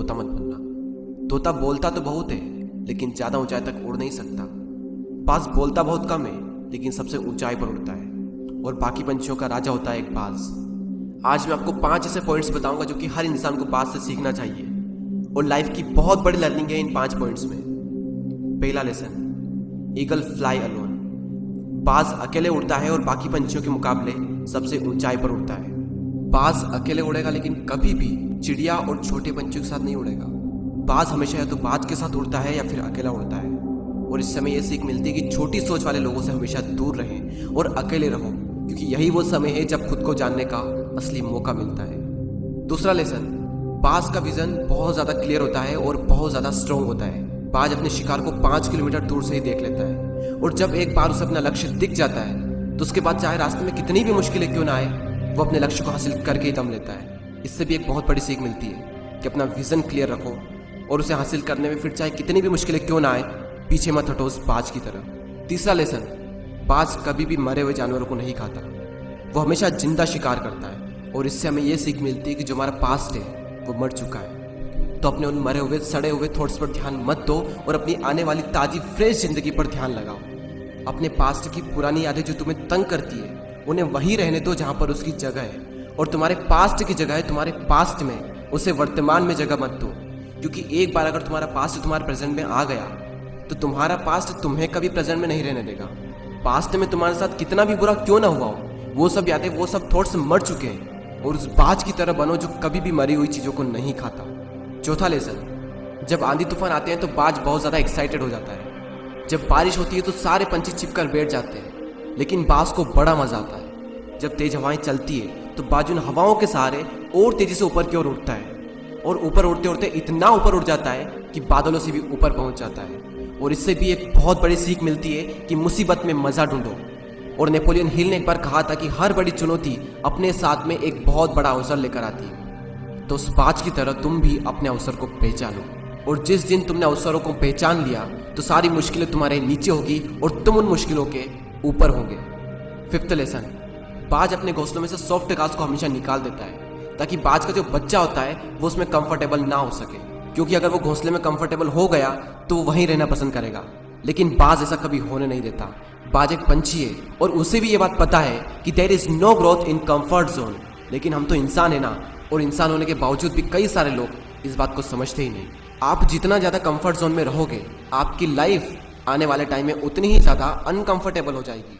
तोता मत बनना। तोता बोलता तो बहुत है लेकिन ज़्यादा ऊंचाई तक उड़ नहीं सकता। बाज बोलता बहुत कम है लेकिन सबसे ऊंचाई पर उड़ता है और बाकी पंछियों का राजा होता है एक बाज। आज मैं आपको 5 ऐसे पॉइंट्स बताऊंगा जो कि हर इंसान को बाज से सीखना चाहिए और लाइफ की बहुत बड़ी लर्निंग है इन 5 पॉइंट्स में। पहला लेसन, ईगल फ्लाई अलोन। बाज अकेले उड़ता है और बाकी पंछियों के मुकाबले सबसे ऊंचाई पर उड़ता है। बाज अकेले उड़ेगा लेकिन कभी भी चिड़िया और छोटे पंछियों के साथ नहीं उड़ेगा। बाज हमेशा या तो बाज के साथ उड़ता है या फिर अकेला उड़ता है और इस समय यह सीख मिलती है कि छोटी सोच वाले लोगों से हमेशा दूर रहें और अकेले रहो, क्योंकि यही वो समय है जब खुद को जानने का असली मौका मिलता है। दूसरा लेसन, बाज का विजन बहुत ज़्यादा क्लियर होता है और बहुत ज़्यादा स्ट्रॉन्ग होता है। बाज अपने शिकार को 5 किलोमीटर दूर से ही देख लेता है और जब एक बार उसे अपना लक्ष्य दिख जाता है तो उसके बाद चाहे रास्ते में कितनी भी मुश्किलें क्यों ना आए, वो अपने लक्ष्य को हासिल करके ही दम लेता है। इससे भी एक बहुत बड़ी सीख मिलती है कि अपना विजन क्लियर रखो और उसे हासिल करने में फिर चाहे कितनी भी मुश्किलें क्यों ना आए, पीछे मत हटो उस बाज की तरह। तीसरा लेसन, बाज कभी भी मरे हुए जानवरों को नहीं खाता, वो हमेशा जिंदा शिकार करता है और इससे हमें यह सीख मिलती है कि जो हमारा पास्ट है वो मर चुका है, तो अपने उन मरे हुए सड़े हुए थॉट्स पर ध्यान मत दो और अपनी आने वाली ताजी फ्रेश जिंदगी पर ध्यान लगाओ। अपने पास्ट की पुरानी यादें जो तुम्हें तंग करती है उन्हें वहीं रहने दो जहां पर उसकी जगह है, और तुम्हारे पास्ट की जगह है तुम्हारे पास्ट में, उसे वर्तमान में जगह मत दो। क्योंकि एक बार अगर तुम्हारा पास्ट तुम्हारे प्रेजेंट में आ गया तो तुम्हारा पास्ट तुम्हें कभी प्रेजेंट में नहीं रहने देगा। पास्ट में तुम्हारे साथ कितना भी बुरा क्यों ना हुआ हो, वो सब यादें वो सब थॉट्स मर चुके हैं और उस बाज की तरह बनो जो कभी भी मरी हुई चीज़ों को नहीं खाता। चौथा लेसन, जब आंधी तूफान आते हैं तो बाज बहुत ज़्यादा एक्साइटेड हो जाता है। जब बारिश होती है तो सारे पंछी छिपकर बैठ जाते हैं, लेकिन बाज को बड़ा मजा आता है। जब तेज हवाएं चलती है तो बाज उन हवाओं के सहारे और तेजी से ऊपर की ओर उठता है और ऊपर उड़ते उड़ते इतना ऊपर उड़ जाता है कि बादलों से भी ऊपर पहुंच जाता है। और इससे भी एक बहुत बड़ी सीख मिलती है कि मुसीबत में मजा ढूंढो। और नेपोलियन हिल ने एक बार कहा था कि हर बड़ी चुनौती अपने साथ में एक बहुत बड़ा अवसर लेकर आती है। तो उस बाज की तरह तुम भी अपने अवसर को पहचानो, और जिस दिन तुमने अवसरों को पहचान लिया तो सारी मुश्किलें तुम्हारे नीचे होगी और तुम उन मुश्किलों के ऊपर होंगे। फिफ्थ लेसन, बाज अपने घोंसलों में से सॉफ्ट घास को हमेशा निकाल देता है ताकि बाज का जो बच्चा होता है वो उसमें कंफर्टेबल ना हो सके, क्योंकि अगर वो घोंसले में कंफर्टेबल हो गया तो वो वहीं रहना पसंद करेगा। लेकिन बाज ऐसा कभी होने नहीं देता। बाज एक पंछी है और उसे भी ये बात पता है कि there is no growth in comfort zone. लेकिन हम तो इंसान है ना, और इंसान होने के बावजूद भी कई सारे लोग इस बात को समझते ही नहीं। आप जितना ज़्यादा कंफर्ट जोन में रहोगे, आपकी लाइफ आने वाले टाइम में उतनी ही ज़्यादा अनकंफर्टेबल हो जाएगी।